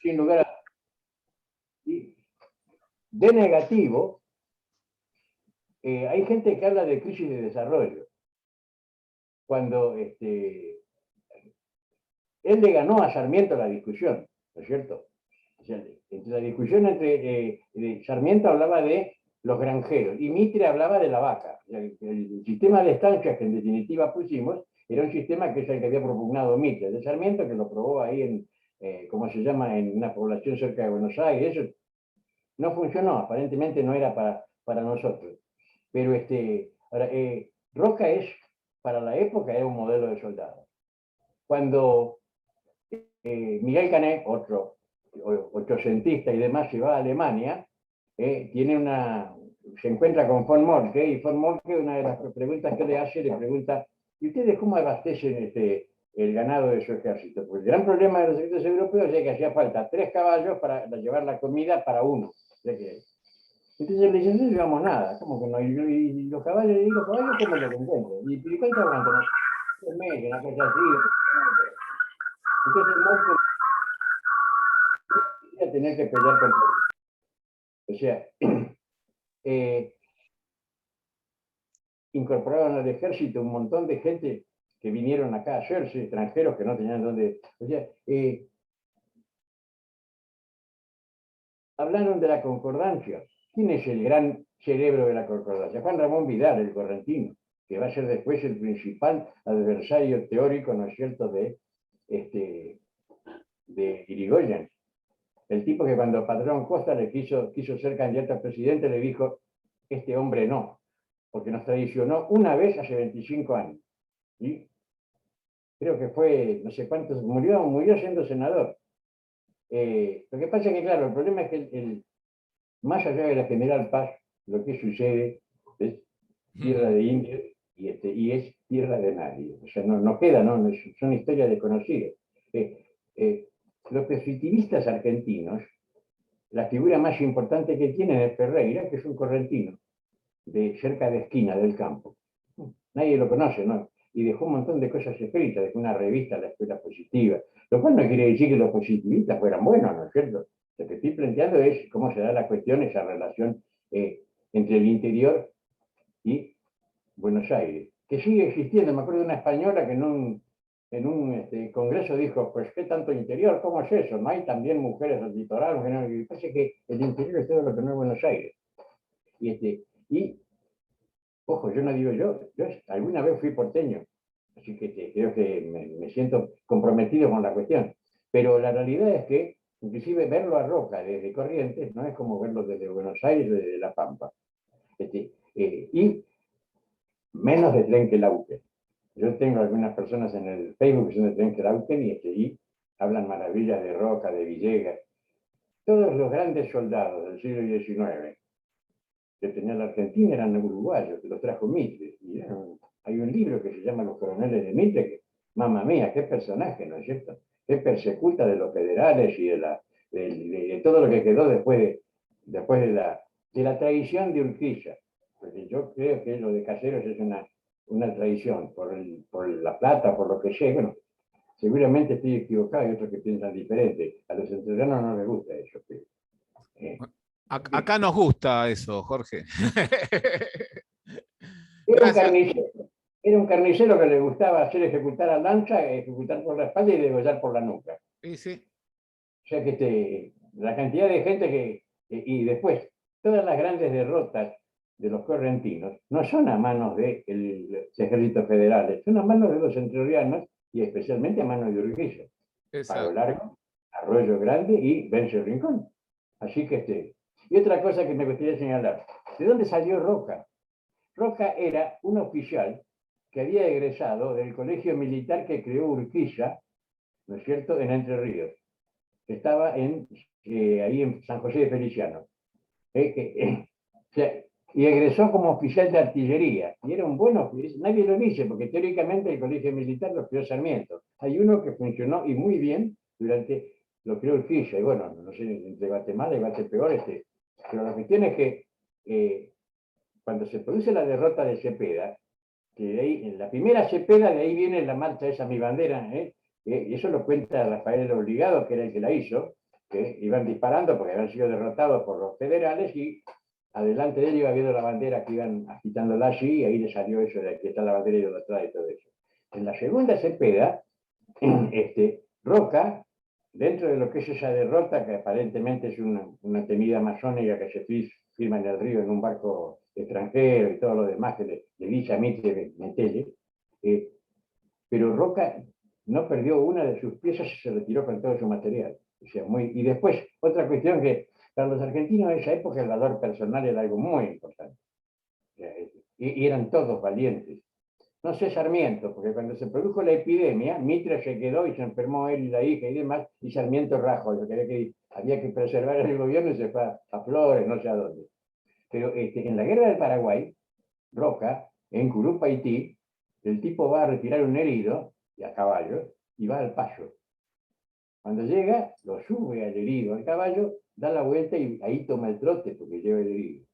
sin lugar a... Y de negativo, hay gente que habla de crisis de desarrollo. Cuando él le ganó a Sarmiento la discusión, ¿no es cierto? O sea, la discusión entre Sarmiento hablaba de los granjeros y Mitre hablaba de la vaca. El sistema de estancias que en definitiva pusimos era un sistema que es el que había propugnado Mitre, de Sarmiento, que lo probó ahí en, ¿cómo se llama?, en una población cerca de Buenos Aires. Eso no funcionó, aparentemente no era para nosotros. Pero ahora, Roca es, para la época, era un modelo de soldado. Cuando Miguel Canet, otro ochocentista y demás, se va a Alemania, se encuentra con von Moltke, y von Moltke, una de las preguntas que le pregunta, ¿y ustedes cómo abastecen el ganado de su ejército? Pues el gran problema de los ejércitos europeos es que hacía falta 3 caballos para llevar la comida para uno. Entonces le dicen, no llevamos nada, como que no, y los caballos, ¿cómo lo encuentro? ¿Y cuánto aguantan? 3 meses, una cosa así. Entonces Moltke a tener que pelear contra él. O sea, incorporaron al ejército un montón de gente que vinieron acá a Jersey, extranjeros que no tenían dónde. O sea, hablaron de la concordancia. ¿Quién es el gran cerebro de la concordancia? Juan Ramón Vidal, el correntino, que va a ser después el principal adversario teórico, ¿no es cierto?, de Irigoyen. El tipo que cuando Padrón Costa le quiso ser candidato a presidente, le dijo, este hombre no, porque nos traicionó una vez hace 25 años. ¿Sí? Creo que fue, no sé cuántos, murió siendo senador. Lo que pasa es que, claro, el problema es que más allá de la General Paz, lo que sucede es tierra de indios y es tierra de nadie. O sea, no queda, ¿no? Son historias desconocidas. Los positivistas argentinos, la figura más importante que tienen es Ferreira, que es un correntino, de cerca de esquina del campo. Nadie lo conoce, ¿no? Y dejó un montón de cosas escritas, dejó una revista, La Escuela Positiva, lo cual no quiere decir que los positivistas fueran buenos, ¿no es cierto? Lo que estoy planteando es cómo se da la cuestión, esa relación entre el interior y Buenos Aires, que sigue existiendo. Me acuerdo de una española que en un congreso dijo, pues, ¿qué tanto interior? ¿Cómo es eso? ¿No hay también mujeres del litoral? Y parece que el interior es todo lo que no es Buenos Aires. Y ojo, yo no digo yo alguna vez fui porteño, así que creo que me siento comprometido con la cuestión. Pero la realidad es que, inclusive verlo a Roca desde Corrientes, no es como verlo desde Buenos Aires, desde La Pampa. Y menos de Trenquelauquen. Yo tengo algunas personas en el Facebook que son de Trenquelauquen y hablan maravillas de Roca, de Villegas. Todos los grandes soldados del siglo XIX que tenía la Argentina eran uruguayos, que los trajo Mitre. Hay un libro que se llama Los coroneles de Mitre, que, mamma mía, qué personaje, ¿no es cierto? Qué persecuta de los federales y de todo lo que quedó después de la traición de Urquiza. Porque yo creo que lo de Caseros es una traición por la plata, por lo que sea. Bueno, seguramente estoy equivocado, hay otros que piensan diferente. A los entrerrianos no les gusta eso. Pero, Acá nos gusta eso, Jorge. Gracias. Era un carnicero que le gustaba hacer ejecutar a lanza, ejecutar por la espalda y degollar por la nuca. Sí, sí. O sea que la cantidad de gente y después, todas las grandes derrotas de los correntinos no son a manos de los ejércitos federales, son a manos de los entrerrianos y especialmente a manos de Urquiza. Palo Largo, Arroyo Grande y Vencio Rincón. Así que y otra cosa que me gustaría señalar, ¿de dónde salió Roca? Roca era un oficial que había egresado del colegio militar que creó Urquiza, ¿no es cierto?, en Entre Ríos. Estaba ahí en San José de Feliciano. Y egresó como oficial de artillería. Y era un buen oficial. Nadie lo dice, porque teóricamente el colegio militar lo creó Sarmiento. Hay uno que funcionó y muy bien lo creó Urquiza. Y bueno, no sé, entre Guatemala y Guatepeor, pero la cuestión es que cuando se produce la derrota de Cepeda, que de ahí, en la primera Cepeda, de ahí viene la marcha esa Mi Bandera, y eso lo cuenta Rafael Obligado, que era el que la hizo, que iban disparando porque habían sido derrotados por los federales y adelante de él iba viendo la bandera que iban agitándola allí y ahí le salió eso de aquí está la bandera idolatrada y todo eso. En la segunda Cepeda, Roca, dentro de lo que es esa derrota, que aparentemente es una temida masónica que se firma en el río en un barco extranjero y todo lo demás que le dice a Mitre Metelle, pero Roca no perdió una de sus piezas y se retiró con todo su material. O sea, y después, otra cuestión que para los argentinos en esa época el valor personal era algo muy importante. O sea, y eran todos valientes. No sé Sarmiento, porque cuando se produjo la epidemia, Mitre se quedó y se enfermó él y la hija y demás, y Sarmiento rajó, había que preservar el gobierno y se fue a Flores, no sé a dónde. Pero en la guerra del Paraguay, Roca, en Curupaytí, el tipo va a retirar un herido, y a caballo, y va al paso. Cuando llega, lo sube al herido al caballo, da la vuelta y ahí toma el trote porque lleva el herido.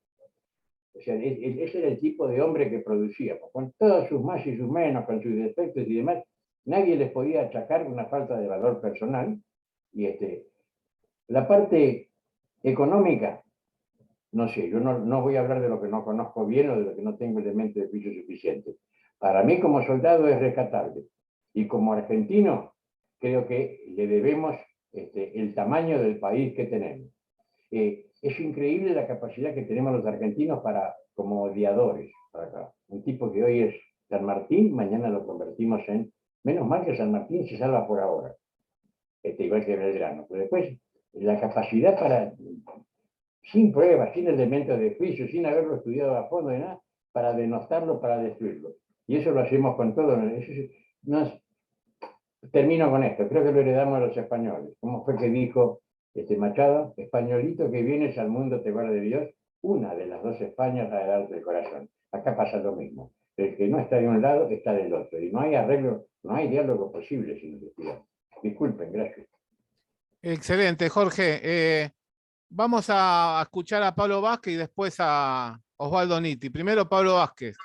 O sea, ese era el tipo de hombre que producía, con todos sus más y sus menos, con sus defectos y demás, nadie les podía achacar una falta de valor personal. Y la parte económica, no sé, yo no voy a hablar de lo que no conozco bien o de lo que no tengo elemento de juicio suficiente. Para mí como soldado es rescatable. Y como argentino, creo que le debemos el tamaño del país que tenemos. Es increíble la capacidad que tenemos los argentinos como odiadores. Un tipo que hoy es San Martín, mañana lo convertimos en... Menos mal que San Martín se salva por ahora, igual que Belgrano. Pero después, la capacidad para, sin pruebas, sin elementos de juicio, sin haberlo estudiado a fondo de nada, para denostarlo, para destruirlo. Y eso lo hacemos con todo. Termino con esto, creo que lo heredamos a los españoles. ¿Cómo fue que dijo Machado? Españolito que vienes al mundo te guarde Dios, una de las dos Españas a darte el corazón. Acá pasa lo mismo. El que no está de un lado está del otro. Y no hay arreglo, no hay diálogo posible sin descuidar. Disculpen, gracias. Excelente, Jorge. Vamos a escuchar a Pablo Vázquez y después a Osvaldo Nitti. Primero Pablo Vázquez.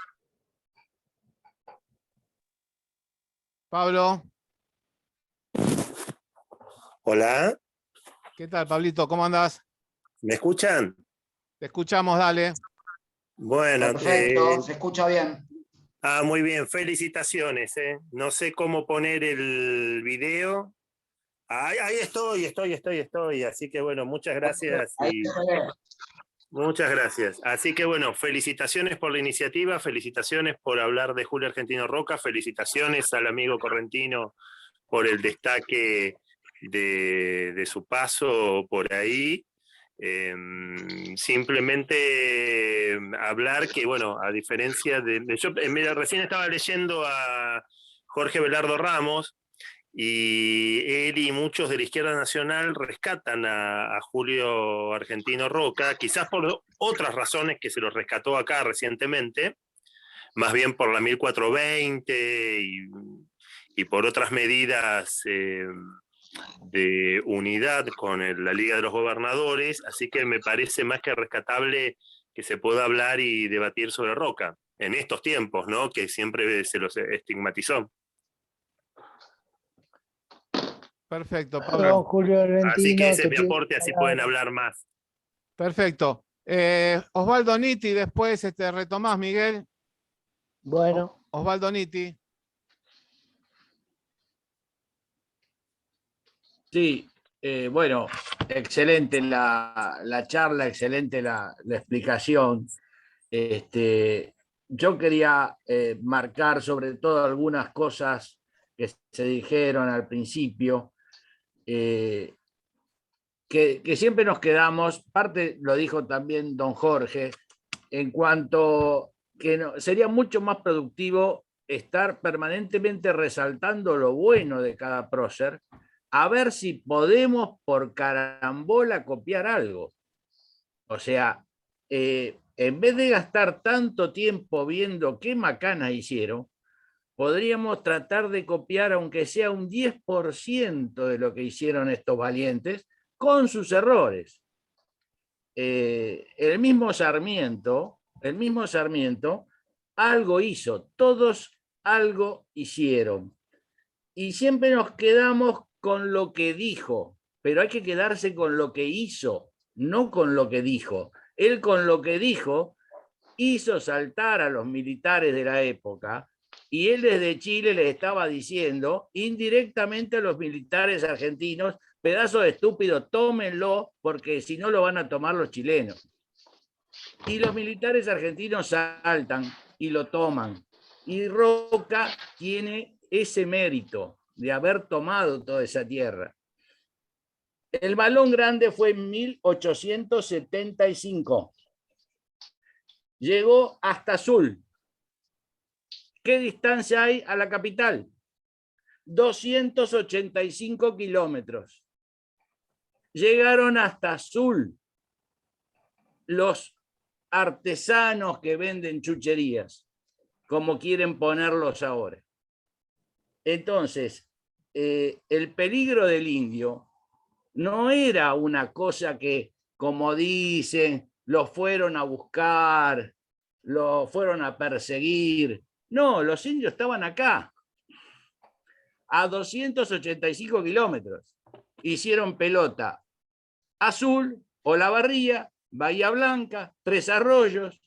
Pablo. Hola. ¿Qué tal, Pablito? ¿Cómo andás? ¿Me escuchan? Te escuchamos, dale. Bueno. Perfecto, se escucha bien. Muy bien, felicitaciones. No sé cómo poner el video. Ahí estoy. Así que bueno, muchas gracias. Muchas gracias. Así que bueno, felicitaciones por la iniciativa, felicitaciones por hablar de Julio Argentino Roca, felicitaciones al amigo correntino por el destaque de su paso por ahí. Simplemente hablar que, bueno, a diferencia yo recién estaba leyendo a Jorge Belardo Ramos, y él y muchos de la izquierda nacional rescatan a Julio Argentino Roca, quizás por otras razones que se lo rescató acá recientemente, más bien por la 1420 y por otras medidas de unidad con la Liga de los Gobernadores, así que me parece más que rescatable que se pueda hablar y debatir sobre Roca en estos tiempos, ¿no? Que siempre se los estigmatizó. Perfecto, Pablo. Julio Argentino, así que ese es mi aporte, así pueden hablar más. Perfecto. Osvaldo Nitti, después retomás, Miguel. Bueno. Osvaldo Nitti. Sí, bueno, excelente la charla, excelente la explicación. Yo quería marcar sobre todo algunas cosas que se dijeron al principio, que siempre nos quedamos, parte lo dijo también don Jorge, en cuanto que sería mucho más productivo estar permanentemente resaltando lo bueno de cada prócer, a ver si podemos por carambola copiar algo. O sea, en vez de gastar tanto tiempo viendo qué macanas hicieron, podríamos tratar de copiar, aunque sea un 10% de lo que hicieron estos valientes, con sus errores. El mismo Sarmiento algo hizo, todos algo hicieron. Y siempre nos quedamos con lo que dijo, pero hay que quedarse con lo que hizo, no con lo que dijo. Él con lo que dijo hizo saltar a los militares de la época, y él desde Chile les estaba diciendo indirectamente a los militares argentinos: pedazo de estúpido, tómenlo, porque si no lo van a tomar los chilenos. Y los militares argentinos saltan y lo toman. Y Roca tiene ese mérito de haber tomado toda esa tierra. El Balón Grande fue en 1875. Llegó hasta Azul. ¿Qué distancia hay a la capital? 285 kilómetros. Llegaron hasta Azul los artesanos que venden chucherías, como quieren ponerlos ahora. Entonces, el peligro del indio no era una cosa que, como dicen, lo fueron a buscar, lo fueron a perseguir. No, los indios estaban acá, a 285 kilómetros. Hicieron pelota Azul, Olavarría, Bahía Blanca, Tres Arroyos.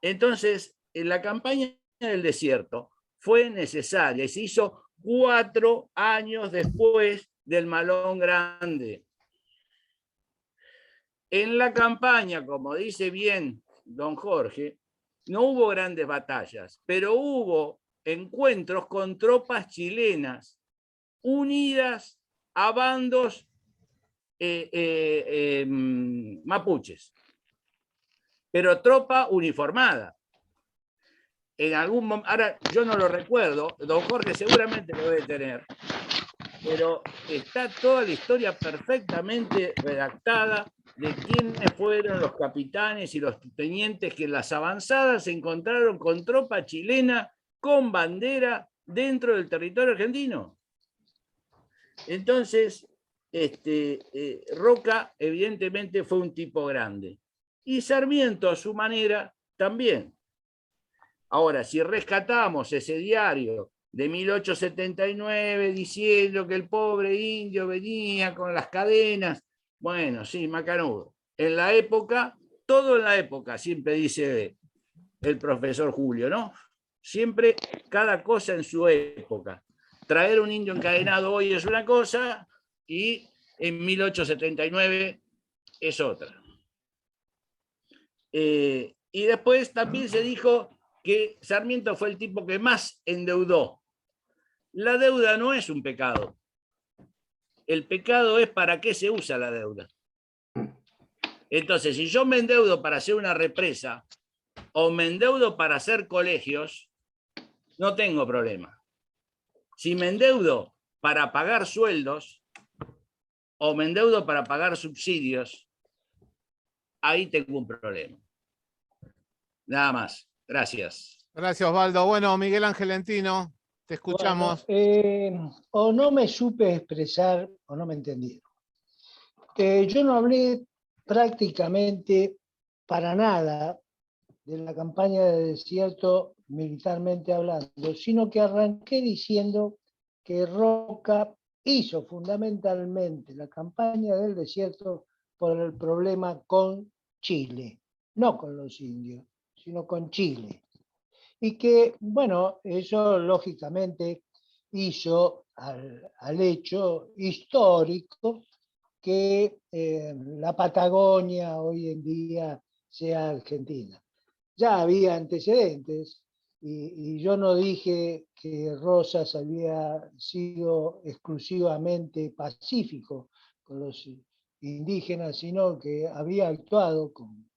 Entonces, en la campaña del desierto fue necesaria y se hizo 4 años después del Balón Grande. En la campaña, como dice bien don Jorge, no hubo grandes batallas, pero hubo encuentros con tropas chilenas unidas a bandos mapuches, pero tropa uniformada. En algún momento, ahora yo no lo recuerdo, don Jorge seguramente lo debe tener, pero está toda la historia perfectamente redactada de quiénes fueron los capitanes y los tenientes que en las avanzadas se encontraron con tropa chilena con bandera dentro del territorio argentino. Entonces, Roca evidentemente fue un tipo grande. Y Sarmiento, a su manera, también. Ahora, si rescatamos ese diario de 1879 diciendo que el pobre indio venía con las cadenas, bueno, sí, macanudo. En la época, todo en la época, siempre dice el profesor Julio, ¿no? Siempre cada cosa en su época. Traer un indio encadenado hoy es una cosa y en 1879 es otra. Y después también se dijo que Sarmiento fue el tipo que más endeudó. La deuda no es un pecado. El pecado es para qué se usa la deuda. Entonces, si yo me endeudo para hacer una represa o me endeudo para hacer colegios, no tengo problema. Si me endeudo para pagar sueldos o me endeudo para pagar subsidios, ahí tengo un problema. Nada más. Gracias. Gracias, Osvaldo. Bueno, Miguel Ángel Encino, te escuchamos. Bueno, o no me supe expresar o no me entendieron. Yo no hablé prácticamente para nada de la campaña de desierto militarmente hablando, sino que arranqué diciendo que Roca hizo fundamentalmente la campaña del desierto por el problema con Chile, no con los indios, sino con Chile. Y que, bueno, eso lógicamente hizo al hecho histórico que la Patagonia hoy en día sea Argentina. Ya había antecedentes y yo no dije que Rosas había sido exclusivamente pacífico con los indígenas, sino que había actuado con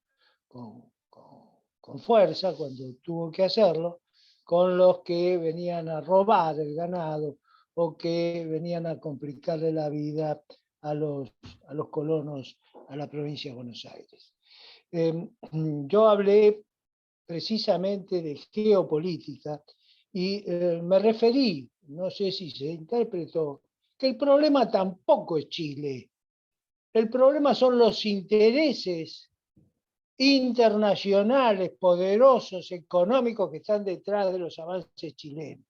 fuerza cuando tuvo que hacerlo, con los que venían a robar el ganado o que venían a complicarle la vida a los colonos, a la provincia de Buenos Aires. Yo hablé precisamente de geopolítica y me referí, no sé si se interpretó, que el problema tampoco es Chile. El problema son los intereses internacionales, poderosos, económicos que están detrás de los avances chilenos.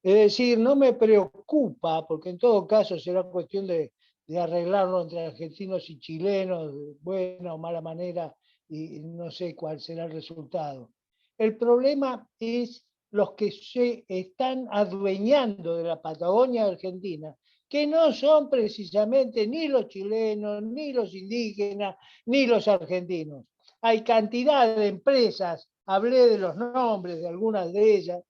Es decir, no me preocupa, porque en todo caso será cuestión de arreglarlo entre argentinos y chilenos, de buena o mala manera, y no sé cuál será el resultado. El problema es los que se están adueñando de la Patagonia Argentina, que no son precisamente ni los chilenos, ni los indígenas, ni los argentinos. Hay cantidad de empresas, hablé de los nombres de algunas de ellas,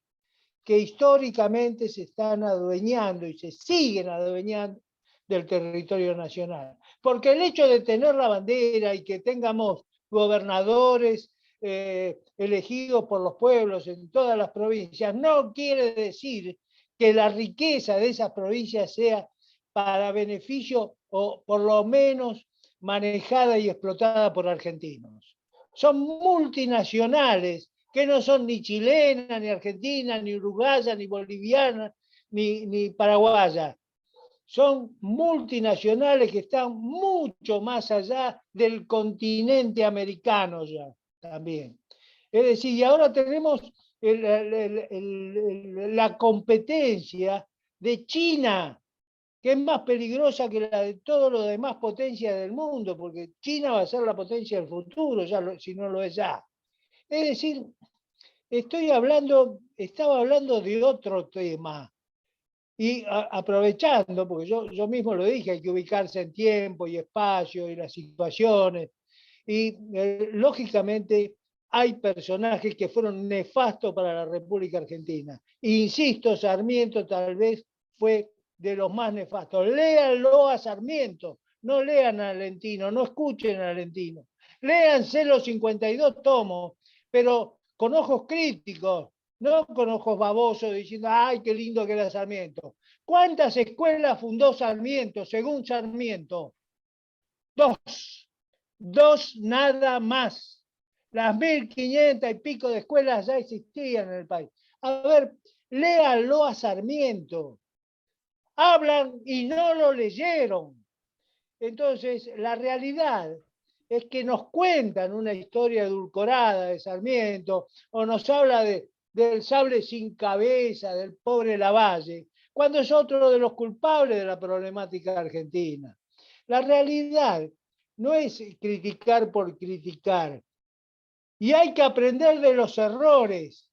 que históricamente se están adueñando y se siguen adueñando del territorio nacional. Porque el hecho de tener la bandera y que tengamos gobernadores elegidos por los pueblos en todas las provincias, no quiere decir que la riqueza de esas provincias sea para beneficio o por lo menos manejada y explotada por argentinos. Son multinacionales que no son ni chilenas, ni argentinas, ni uruguayas, ni bolivianas, ni paraguayas. Son multinacionales que están mucho más allá del continente americano ya también. Es decir, y ahora tenemos la competencia de China, que es más peligrosa que la de todas las demás potencias del mundo, porque China va a ser la potencia del futuro, si no lo es ya. Es decir, estaba hablando de otro tema. Y aprovechando, porque yo mismo lo dije, hay que ubicarse en tiempo y espacio y las situaciones. Y lógicamente hay personajes que fueron nefastos para la República Argentina. E insisto, Sarmiento tal vez fue de los más nefastos. Léanlo a Sarmiento, no lean a Lentino, no escuchen a Lentino. Léanse los 52 tomos, pero con ojos críticos, no con ojos babosos diciendo, ay, qué lindo que era Sarmiento. ¿Cuántas escuelas fundó Sarmiento, según Sarmiento? 2. 2 nada más. Las 1500 y pico de escuelas ya existían en el país. A ver, léanlo a Sarmiento. Hablan y no lo leyeron. Entonces, la realidad es que nos cuentan una historia edulcorada de Sarmiento, o nos habla del sable sin cabeza, del pobre Lavalle, cuando es otro de los culpables de la problemática argentina. La realidad no es criticar por criticar, y hay que aprender de los errores,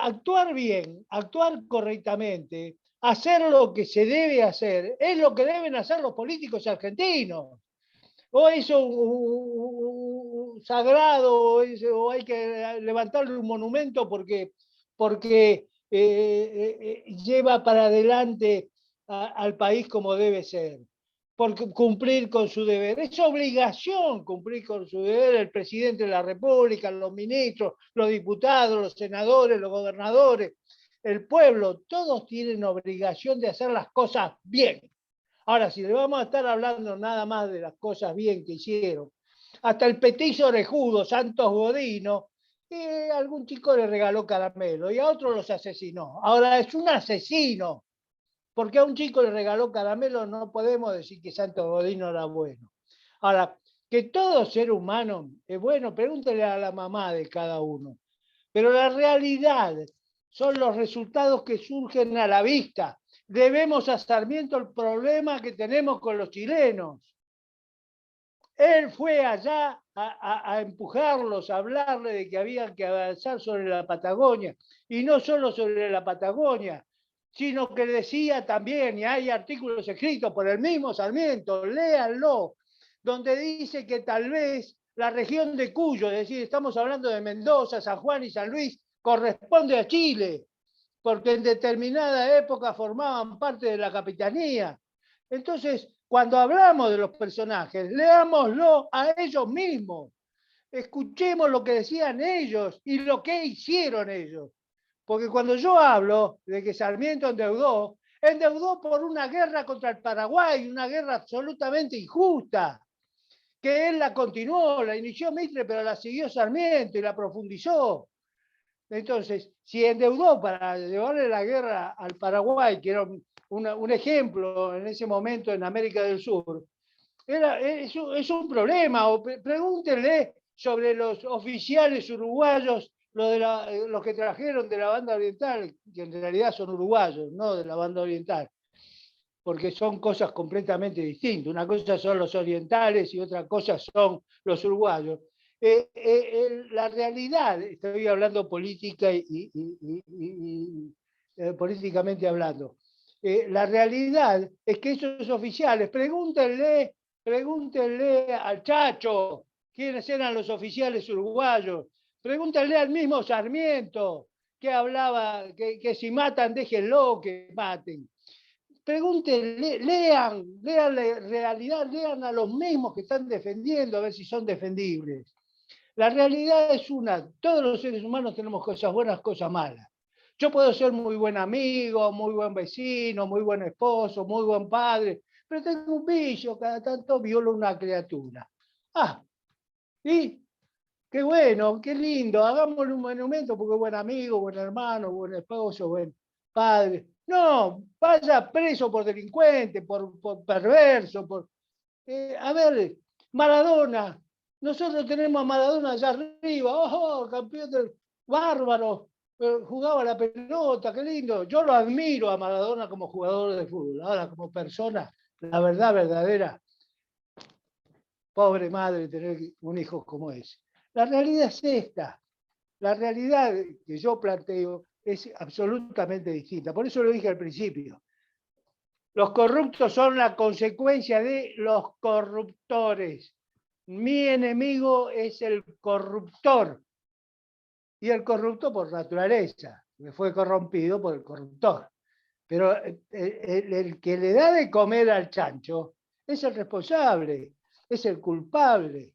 actuar bien, actuar correctamente, hacer lo que se debe hacer, es lo que deben hacer los políticos argentinos. O es un sagrado, o hay que levantarle un monumento porque lleva para adelante al país como debe ser, por cumplir con su deber. Es obligación cumplir con su deber el presidente de la República, los ministros, los diputados, los senadores, los gobernadores, el pueblo, todos tienen obligación de hacer las cosas bien. Ahora, si le vamos a estar hablando nada más de las cosas bien que hicieron, hasta el petizo orejudo, Santos Godino, algún chico le regaló caramelo y a otro los asesinó. Ahora es un asesino, porque a un chico le regaló caramelo no podemos decir que Santos Godino era bueno. Ahora, que todo ser humano es bueno, pregúntele a la mamá de cada uno. Pero la realidad son los resultados que surgen a la vista. Debemos a Sarmiento el problema que tenemos con los chilenos. Él fue allá a empujarlos, a hablarle de que había que avanzar sobre la Patagonia, y no solo sobre la Patagonia, sino que decía también, y hay artículos escritos por el mismo Sarmiento, léanlo, donde dice que tal vez la región de Cuyo, es decir, estamos hablando de Mendoza, San Juan y San Luis, corresponde a Chile, porque en determinada época formaban parte de la capitanía. Entonces, cuando hablamos de los personajes, leámoslo a ellos mismos, escuchemos lo que decían ellos y lo que hicieron ellos. Porque cuando yo hablo de que Sarmiento endeudó por una guerra contra el Paraguay, una guerra absolutamente injusta, que él la continuó, la inició Mitre, pero la siguió Sarmiento y la profundizó. Entonces, si endeudó para llevarle la guerra al Paraguay, que era un ejemplo en ese momento en América del Sur, es un problema. O pregúntenle sobre los oficiales uruguayos los que trajeron de la banda oriental, que en realidad son uruguayos, no de la banda oriental, porque son cosas completamente distintas. Una cosa son los orientales y otra cosa son los uruguayos. La realidad, estoy hablando política políticamente hablando, la realidad es que esos oficiales, pregúntenle al Chacho quiénes eran los oficiales uruguayos, pregúntenle al mismo Sarmiento que hablaba que si matan déjenlo que maten. Pregúntenle, lean la realidad, lean a los mismos que están defendiendo a ver si son defendibles. La realidad es una, todos los seres humanos tenemos cosas buenas, cosas malas. Yo puedo ser muy buen amigo, muy buen vecino, muy buen esposo, muy buen padre, pero tengo un vicio, cada tanto violo una criatura. ¿Y? Qué bueno, qué lindo, hagámosle un monumento porque es buen amigo, buen hermano, buen esposo, buen padre. No, vaya preso por delincuente, por perverso, a ver, Maradona, nosotros tenemos a Maradona allá arriba, campeón del bárbaro, jugaba la pelota, qué lindo. Yo lo admiro a Maradona como jugador de fútbol, ahora como persona, la verdad verdadera, pobre madre tener un hijo como ese. La realidad es esta, la realidad que yo planteo es absolutamente distinta, por eso lo dije al principio. Los corruptos son la consecuencia de los corruptores. Mi enemigo es el corruptor. Y el corrupto por naturaleza, que fue corrompido por el corruptor. Pero el que le da de comer al chancho es el responsable, es el culpable.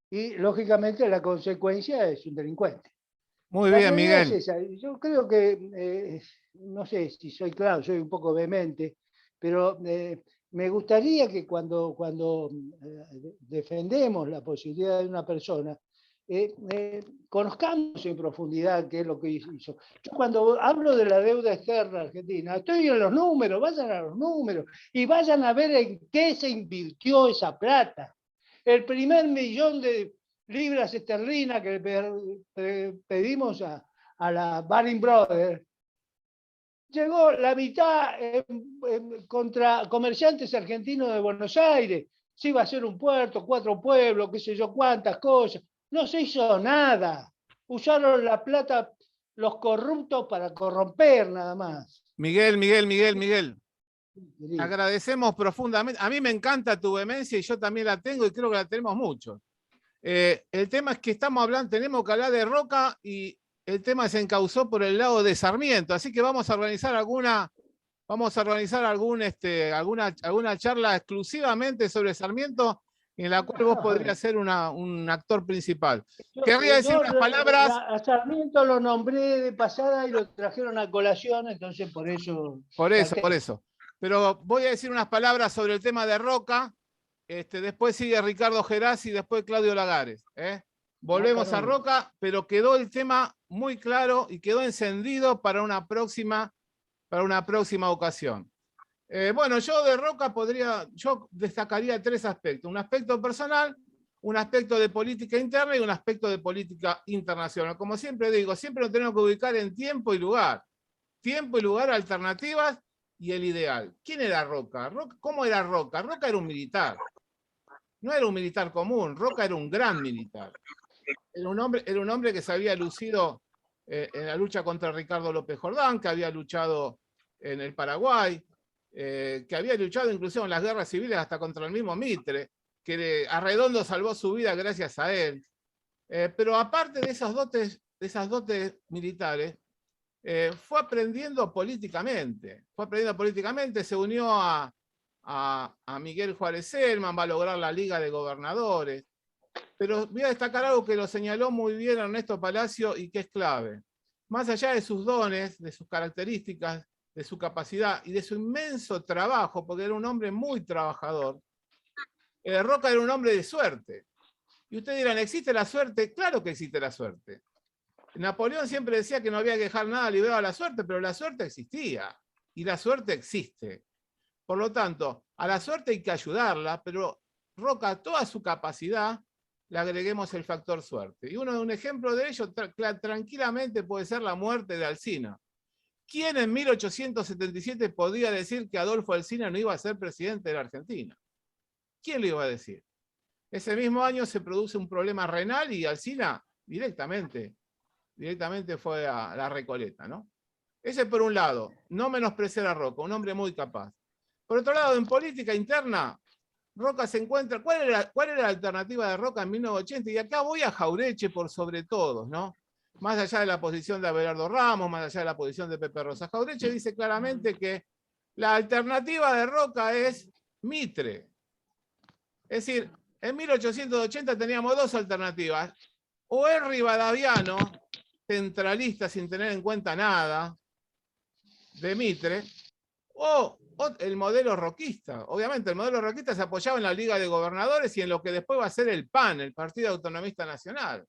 Y lógicamente la consecuencia es un delincuente. Muy bien, Miguel. Es esa. Yo creo que, no sé si soy claro, soy un poco vehemente, pero me gustaría que cuando defendemos la posibilidad de una persona, conozcamos en profundidad qué es lo que hizo. Yo cuando hablo de la deuda externa argentina, estoy en los números, vayan a los números y vayan a ver en qué se invirtió esa plata. El primer millón de libras esterlinas que le pedimos a la Baring Brothers, llegó la mitad contra comerciantes argentinos de Buenos Aires. Se iba a hacer un puerto, 4 pueblos, qué sé yo, cuántas cosas. No se hizo nada. Usaron la plata los corruptos para corromper nada más. Miguel. Agradecemos profundamente. A mí me encanta tu vehemencia y yo también la tengo y creo que la tenemos mucho. El tema es que estamos hablando, tenemos que hablar de Roca y el tema se encauzó por el lado de Sarmiento, así que vamos a organizar alguna charla exclusivamente sobre Sarmiento en la cual vos podrías ser un actor principal. Querría decir unas palabras. A Sarmiento lo nombré de pasada y lo trajeron a colación, entonces por eso. Por eso. Pero voy a decir unas palabras sobre el tema de Roca. Después sigue Ricardo Gerazzi y después Claudio Lagares. Volvemos a Roca, pero quedó el tema muy claro y quedó encendido para una próxima ocasión. Bueno, yo de Roca yo destacaría 3 aspectos. Un aspecto personal, un aspecto de política interna y un aspecto de política internacional. Como siempre digo, siempre nos tenemos que ubicar en tiempo y lugar. Tiempo y lugar, alternativas y el ideal. ¿Quién era Roca? ¿Cómo era Roca? Roca era un militar. No era un militar común, Roca era un gran militar. Era un hombre que se había lucido en la lucha contra Ricardo López Jordán, que había luchado en el Paraguay, que había luchado incluso en las guerras civiles hasta contra el mismo Mitre, que Arredondo salvó su vida gracias a él. Pero aparte de esas dotes militares, fue aprendiendo políticamente, se unió a Miguel Juárez Selman, va a lograr la Liga de Gobernadores. Pero voy a destacar algo que lo señaló muy bien Ernesto Palacio y que es clave. Más allá de sus dones, de sus características, de su capacidad y de su inmenso trabajo, porque era un hombre muy trabajador, Roca era un hombre de suerte. Y ustedes dirán, ¿existe la suerte? Claro que existe la suerte. Napoleón siempre decía que no había que dejar nada librado a la suerte, pero la suerte existía y la suerte existe. Por lo tanto, a la suerte hay que ayudarla, pero Roca, toda su capacidad, le agreguemos el factor suerte. Y un ejemplo de ello tranquilamente puede ser la muerte de Alsina. ¿Quién en 1877 podía decir que Adolfo Alsina no iba a ser presidente de la Argentina? ¿Quién lo iba a decir? Ese mismo año se produce un problema renal y Alsina directamente fue a la Recoleta, ¿no? Ese por un lado, no menospreciar a Roca, un hombre muy capaz. Por otro lado, en política interna, Roca se encuentra. ¿Cuál era la alternativa de Roca en 1980? Y acá voy a Jaureche por sobre todos, ¿no? Más allá de la posición de Abelardo Ramos, más allá de la posición de Pepe Rosa. Jaureche dice claramente que la alternativa de Roca es Mitre. Es decir, en 1880 teníamos dos alternativas. O el rivadaviano, centralista sin tener en cuenta nada, de Mitre, o el modelo roquista. Obviamente el modelo roquista se apoyaba en la Liga de Gobernadores y en lo que después va a ser el PAN, el Partido Autonomista Nacional.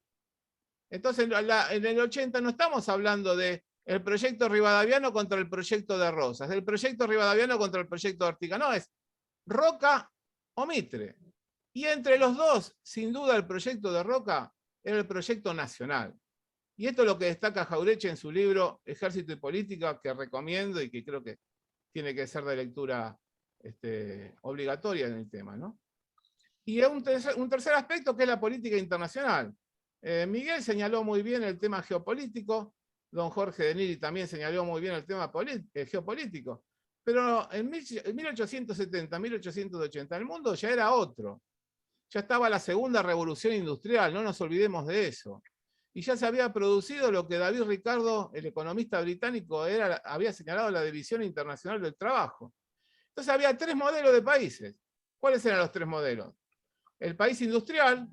Entonces en el 80 no estamos hablando de el proyecto rivadaviano contra el proyecto de Rosas, del proyecto rivadaviano contra el proyecto de Ortiga. No, es Roca o Mitre. Y entre los dos, sin duda, el proyecto de Roca era el proyecto nacional. Y esto es lo que destaca Jaureche en su libro Ejército y Política, que recomiendo y que creo que tiene que ser de lectura obligatoria en el tema, ¿no? Y un tercer aspecto que es la política internacional. Miguel señaló muy bien el tema geopolítico, don Jorge de Niri también señaló muy bien el tema geopolítico, pero en 1870, 1880, el mundo ya era otro. Ya estaba la segunda revolución industrial, no nos olvidemos de eso. Y ya se había producido lo que David Ricardo, el economista británico, había señalado la División Internacional del Trabajo. Entonces había tres modelos de países. ¿Cuáles eran los tres modelos? El país industrial,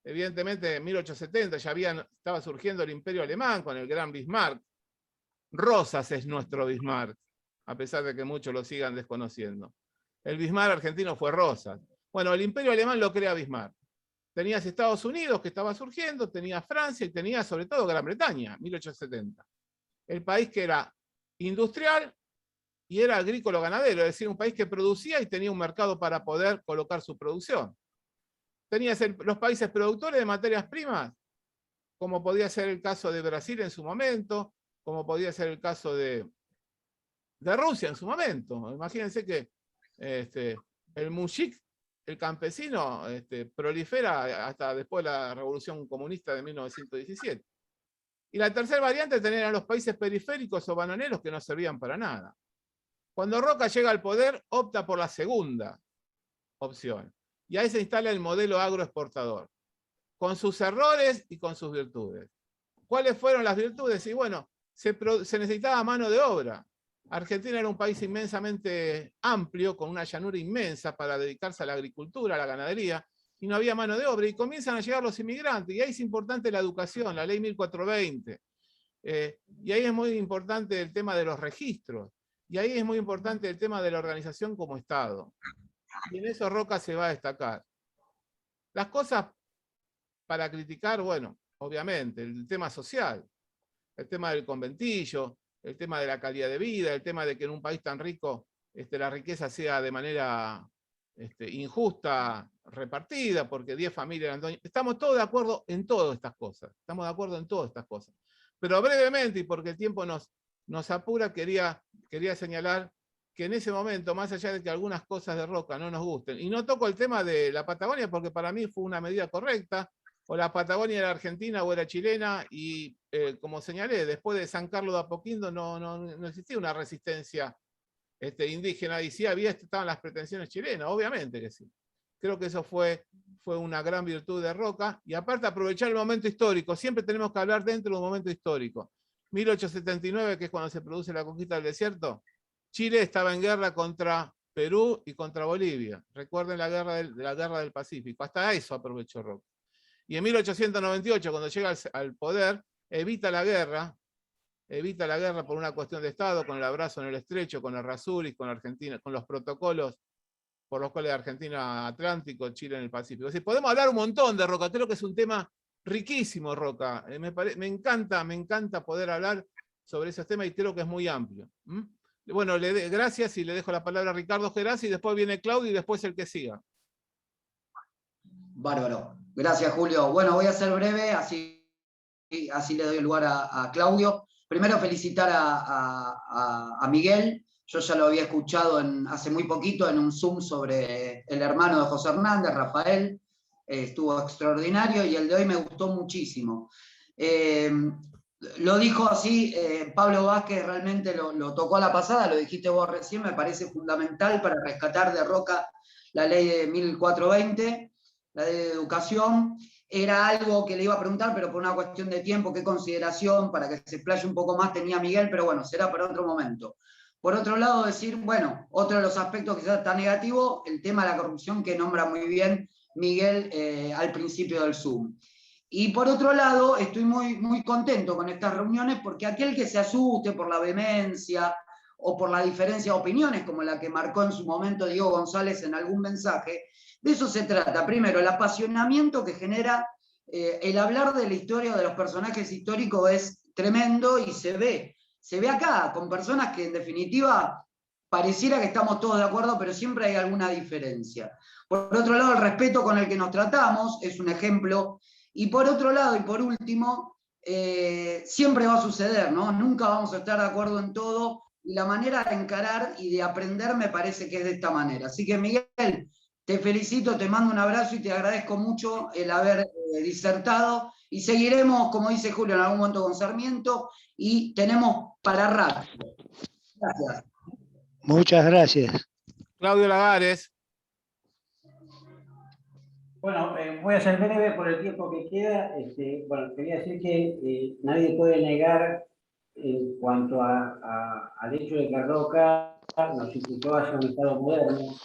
evidentemente en 1870 ya estaba surgiendo el Imperio Alemán con el gran Bismarck. Rosas es nuestro Bismarck, a pesar de que muchos lo sigan desconociendo. El Bismarck argentino fue Rosas. Bueno, el Imperio Alemán lo crea Bismarck. Tenías Estados Unidos, que estaba surgiendo, tenías Francia y tenías sobre todo Gran Bretaña, 1870. El país que era industrial y era agrícola-ganadero, es decir, un país que producía y tenía un mercado para poder colocar su producción. Tenías los países productores de materias primas, como podía ser el caso de Brasil en su momento, como podía ser el caso de Rusia en su momento. Imagínense que el mushik, el campesino, prolifera hasta después de la Revolución Comunista de 1917. Y la tercera variante tenían los países periféricos o bananeros que no servían para nada. Cuando Roca llega al poder, opta por la segunda opción. Y ahí se instala el modelo agroexportador, con sus errores y con sus virtudes. ¿Cuáles fueron las virtudes? Y bueno, se necesitaba mano de obra. Argentina era un país inmensamente amplio, con una llanura inmensa para dedicarse a la agricultura, a la ganadería, y no había mano de obra, y comienzan a llegar los inmigrantes, y ahí es importante la educación, la ley 1420, y ahí es muy importante el tema de los registros, y ahí es muy importante el tema de la organización como Estado. Y en eso Roca se va a destacar. Las cosas para criticar, bueno, obviamente, el tema social, el tema del conventillo, el tema de la calidad de vida, el tema de que en un país tan rico la riqueza sea de manera injusta repartida, porque 10 familias eran dueñas. Estamos todos de acuerdo en todas estas cosas. Estamos de acuerdo en todas estas cosas. Pero brevemente, y porque el tiempo nos apura, quería señalar que en ese momento, más allá de que algunas cosas de Roca no nos gusten, y no toco el tema de la Patagonia porque para mí fue una medida correcta, o la Patagonia era argentina o era chilena, y como señalé, después de San Carlos de Apoquindo no existía una resistencia indígena, y sí estaban las pretensiones chilenas, obviamente que sí. Creo que eso fue una gran virtud de Roca, y aparte aprovechar el momento histórico, siempre tenemos que hablar dentro de un momento histórico. 1879, que es cuando se produce la conquista del desierto, Chile estaba en guerra contra Perú y contra Bolivia. Recuerden la guerra del Pacífico, hasta eso aprovechó Roca. Y en 1898, cuando llega al poder, evita la guerra por una cuestión de Estado, con el abrazo en el estrecho, con el Rasuris, con Argentina, con los protocolos por los cuales Argentina Atlántico, Chile en el Pacífico. Es decir, podemos hablar un montón de Roca, creo que es un tema riquísimo, Roca. Me encanta poder hablar sobre esos temas y creo que es muy amplio. Bueno, gracias y le dejo la palabra a Ricardo Gerasi, y después viene Claudio y después el que siga. Bárbaro. Gracias, Julio. Bueno, voy a ser breve, así le doy el lugar a Claudio. Primero felicitar a Miguel. Yo ya lo había escuchado hace muy poquito en un Zoom sobre el hermano de José Hernández, Rafael. Estuvo extraordinario y el de hoy me gustó muchísimo. Lo dijo así Pablo Vázquez, realmente lo tocó a la pasada, lo dijiste vos recién, me parece fundamental para rescatar de Roca la ley de 1420, la ley de educación. Era algo que le iba a preguntar, pero por una cuestión de tiempo, qué consideración, para que se explaye un poco más tenía Miguel, pero bueno, será para otro momento. Por otro lado, decir, bueno, otro de los aspectos quizás está negativo, el tema de la corrupción que nombra muy bien Miguel al principio del Zoom. Y por otro lado, estoy muy contento con estas reuniones porque aquel que se asuste por la vehemencia o por la diferencia de opiniones, como la que marcó en su momento Diego González en algún mensaje, de eso se trata. Primero, el apasionamiento que genera el hablar de la historia o de los personajes históricos es tremendo y se ve acá con personas que en definitiva pareciera que estamos todos de acuerdo, pero siempre hay alguna diferencia. Por otro lado, el respeto con el que nos tratamos es un ejemplo. Y por otro lado, y por último, siempre va a suceder, ¿no? Nunca vamos a estar de acuerdo en todo, y la manera de encarar y de aprender me parece que es de esta manera. Así que, Miguel, te felicito, te mando un abrazo y te agradezco mucho el haber disertado, y seguiremos, como dice Julio, en algún momento con Sarmiento, y tenemos para rato. Gracias. Muchas gracias. Claudio Lagares. Bueno, voy a ser breve por el tiempo que queda. Bueno, quería decir que nadie puede negar en cuanto al hecho de que Roca nos impulsó hacia un Estado moderno.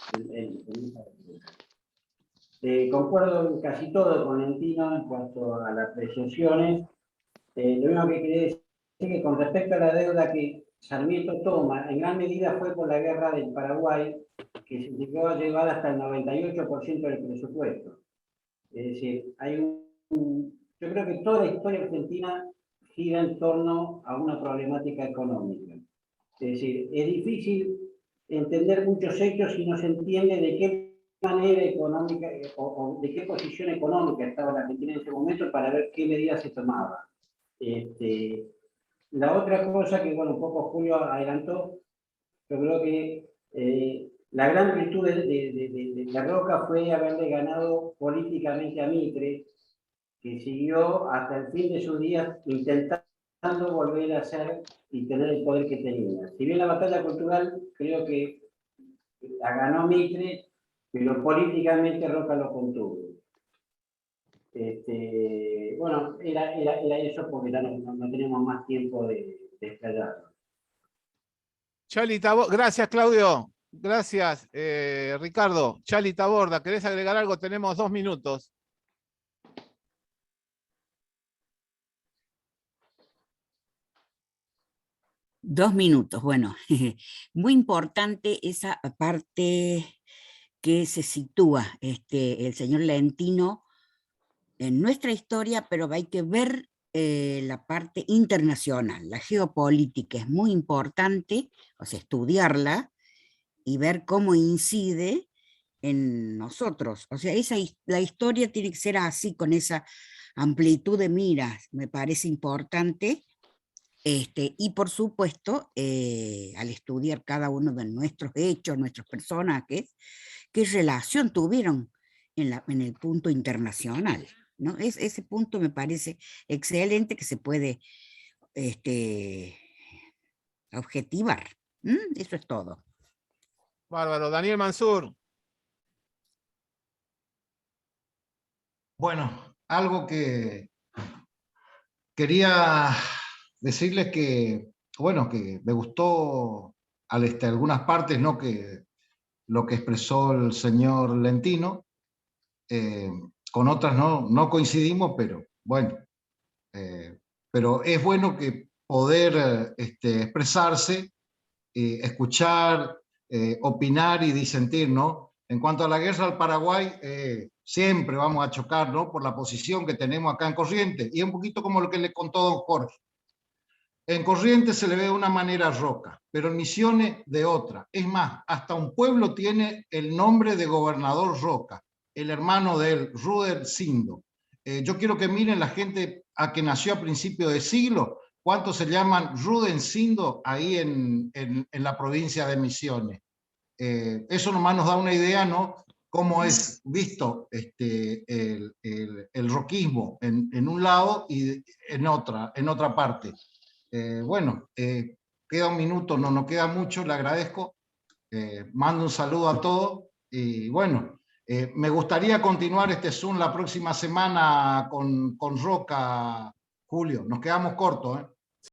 Concuerdo en casi todo con Lentino en cuanto a las apreciaciones. Lo único que quería decir es que con respecto a la deuda que Sarmiento toma, en gran medida fue por la guerra del Paraguay, que se llegó a llevar hasta el 98% del presupuesto. Es decir, yo creo que toda la historia argentina gira en torno a una problemática económica. Es decir, es difícil entender muchos hechos si no se entiende de qué manera económica o de qué posición económica estaba la Argentina en ese momento para ver qué medidas se tomaban. La otra cosa que, bueno, un poco Julio adelantó, yo creo que la gran virtud de La Roca fue haberle ganado políticamente a Mitre, que siguió hasta el fin de sus días intentando volver a ser y tener el poder que tenía. Si bien la batalla cultural creo que la ganó Mitre, pero políticamente Roca lo contuvo. Bueno, era eso porque ya no tenemos más tiempo de explayarlo. Chali Taborda, gracias Claudio, gracias Ricardo. Chali Taborda, ¿querés agregar algo? Tenemos 2 minutos. Dos minutos, bueno, muy importante esa parte que se sitúa el señor Lentino en nuestra historia, pero hay que ver la parte internacional, la geopolítica es muy importante, o sea, estudiarla y ver cómo incide en nosotros. O sea, la historia tiene que ser así, con esa amplitud de miras, me parece importante. Y por supuesto, al estudiar cada uno de nuestros hechos, nuestros personajes, qué relación tuvieron en el punto internacional, ¿no? Ese punto me parece excelente que se puede objetivar. Eso es todo. Bárbaro. Daniel Mansur. Bueno, algo que quería decirles que, bueno, que me gustó algunas partes, ¿no? Que lo que expresó el señor Lentino, con otras no coincidimos, pero bueno, pero es bueno que poder expresarse, escuchar, opinar y disentir, ¿no? En cuanto a la guerra al Paraguay, siempre vamos a chocar, ¿no? Por la posición que tenemos acá en Corrientes, y un poquito como lo que le contó don Jorge. En Corrientes se le ve de una manera a Roca, pero en Misiones de otra. Es más, hasta un pueblo tiene el nombre de Gobernador Roca. el hermano de él, Rudecindo. Yo quiero que miren la gente a que nació a principio de siglo, cuántos se llaman Rudecindo ahí en la provincia de Misiones. Eso nomás nos da una idea, ¿no? Cómo es visto el roquismo en un lado y en otra parte. Bueno, queda un minuto, no nos queda mucho, le agradezco. Mando un saludo a todos y bueno, me gustaría continuar este Zoom la próxima semana con Roca, Julio. Nos quedamos cortos, ¿eh?